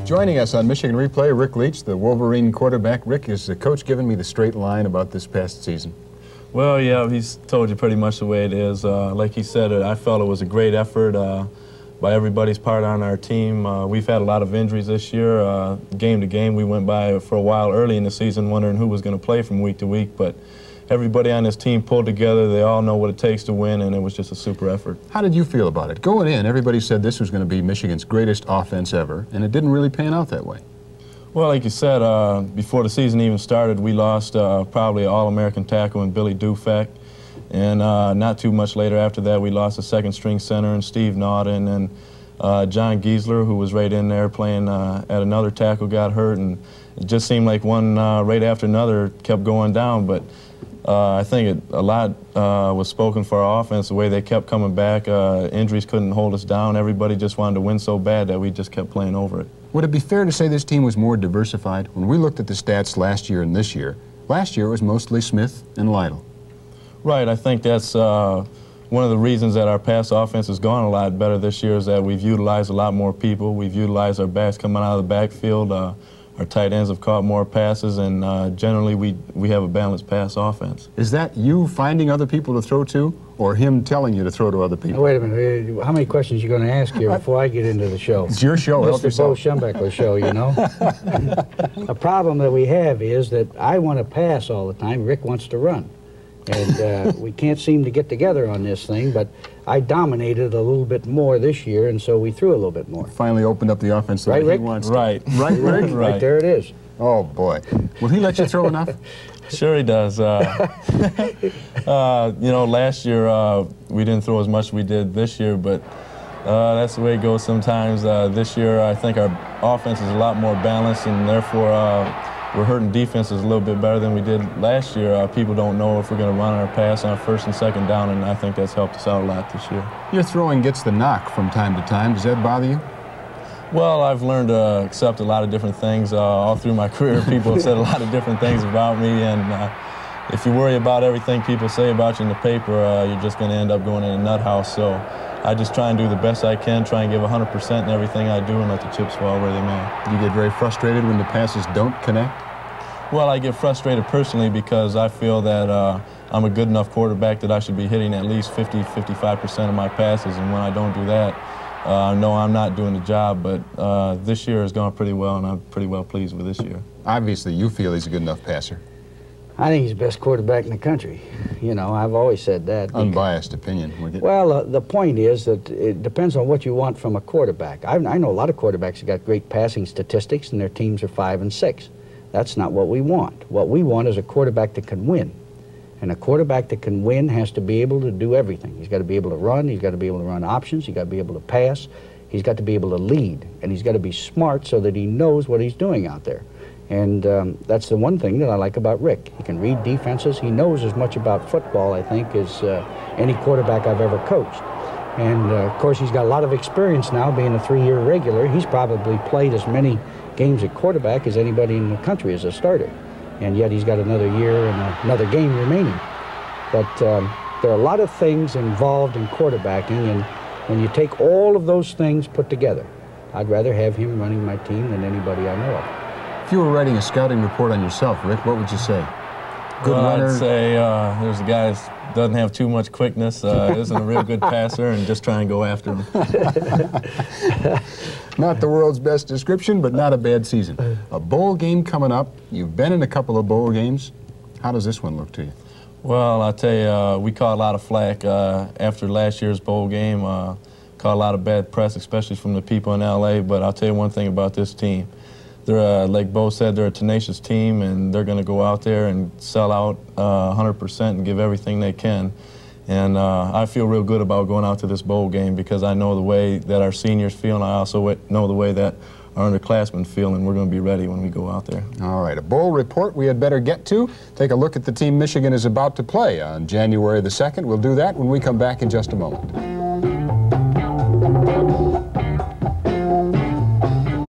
Joining us on Michigan Replay, Rick Leach, the Wolverine quarterback. Rick, is the coach giving me the straight line about this past season? Well, yeah, he's told you pretty much the way it is. Like he said, I felt it was a great effort by everybody's part on our team. We've had a lot of injuries this year. Game to game, we went by for a while early in the season wondering who was going to play from week to week, but everybody on this team pulled together. They all know what it takes to win, and it was just a super effort. How did you feel about it? Going in, everybody said this was going to be Michigan's greatest offense ever, and it didn't really pan out that way. Well, like you said, before the season even started, we lost probably an All-American tackle in Billy Dufak. And not too much later after that, we lost a second-string center in Steve Naughton, and John Giesler, who was right in there playing at another tackle, got hurt, and it just seemed like one right after another kept going down. But I think a lot was spoken for our offense, the way they kept coming back. Injuries couldn't hold us down. Everybody just wanted to win so bad that we just kept playing over it. Would it be fair to say this team was more diversified? When we looked at the stats last year and this year, last year it was mostly Smith and Lytle. Right, I think that's one of the reasons that our pass offense has gone a lot better this year is that we've utilized a lot more people. We've utilized our backs coming out of the backfield. Our tight ends have caught more passes, and generally we have a balanced pass offense. Is that you finding other people to throw to, or him telling you to throw to other people? Oh, wait a minute. How many questions are you going to ask here before I get into the show? It's your show. It's the Bo Schembechler show, you know. A problem that we have is that I want to pass all the time. Rick wants to run. And we can't seem to get together on this thing, but I dominated a little bit more this year, and so we threw a little bit more. Finally opened up the offense the way he wants to. Right. Right, Rick? Right, there it is. Oh, boy. Will he let you throw enough? Sure he does. You know, last year we didn't throw as much as we did this year, but that's the way it goes sometimes. This year I think our offense is a lot more balanced, and therefore we're hurting defenses a little bit better than we did last year. People don't know if we're going to run or pass on our first and second down, and I think that's helped us out a lot this year. Your throwing gets the knock from time to time. Does that bother you? Well, I've learned to accept a lot of different things. All through my career, people have said a lot of different things about me, and if you worry about everything people say about you in the paper, you're just going to end up going in a nut house. So I just try and do the best I can, try and give 100% in everything I do, and let the chips fall where they may. Do you get very frustrated when the passes don't connect? Well, I get frustrated personally because I feel that I'm a good enough quarterback that I should be hitting at least 50–55% of my passes, and when I don't do that, I know I'm not doing the job. But this year has gone pretty well, and I'm pretty well pleased with this year. Obviously, you feel he's a good enough passer. I think he's the best quarterback in the country. You know, I've always said that. Unbiased opinion. Well, the point is that it depends on what you want from a quarterback. I know a lot of quarterbacks have got great passing statistics, and their teams are 5 and 6. That's not what we want. What we want is a quarterback that can win. And a quarterback that can win has to be able to do everything. He's got to be able to run, he's got to be able to run options, he's got to be able to pass, he's got to be able to lead, and he's got to be smart so that he knows what he's doing out there. And that's the one thing that I like about Rick. He can read defenses. He knows as much about football, I think, as any quarterback I've ever coached. And, of course, he's got a lot of experience now, being a 3-year regular. He's probably played as many games at quarterback as anybody in the country as a starter. And yet he's got another year and another game remaining. But there are a lot of things involved in quarterbacking, and when you take all of those things put together, I'd rather have him running my team than anybody I know of. If you were writing a scouting report on yourself, Rick, what would you say? Good runner? I'd say there's a guy that doesn't have too much quickness, isn't a real good passer, and just try and go after him. Not the world's best description, but not a bad season. A bowl game coming up. You've been in a couple of bowl games. How does this one look to you? Well, I'll tell you, we caught a lot of flack after last year's bowl game. Caught a lot of bad press, especially from the people in L.A., but I'll tell you one thing about this team. They're, like Bo said, they're a tenacious team, and they're going to go out there and sell out 100% and give everything they can. And I feel real good about going out to this bowl game because I know the way that our seniors feel, and I also know the way that our underclassmen feel, and we're going to be ready when we go out there. All right, a bowl report we had better get to. Take a look at the team Michigan is about to play on January the 2nd. We'll do that when we come back in just a moment.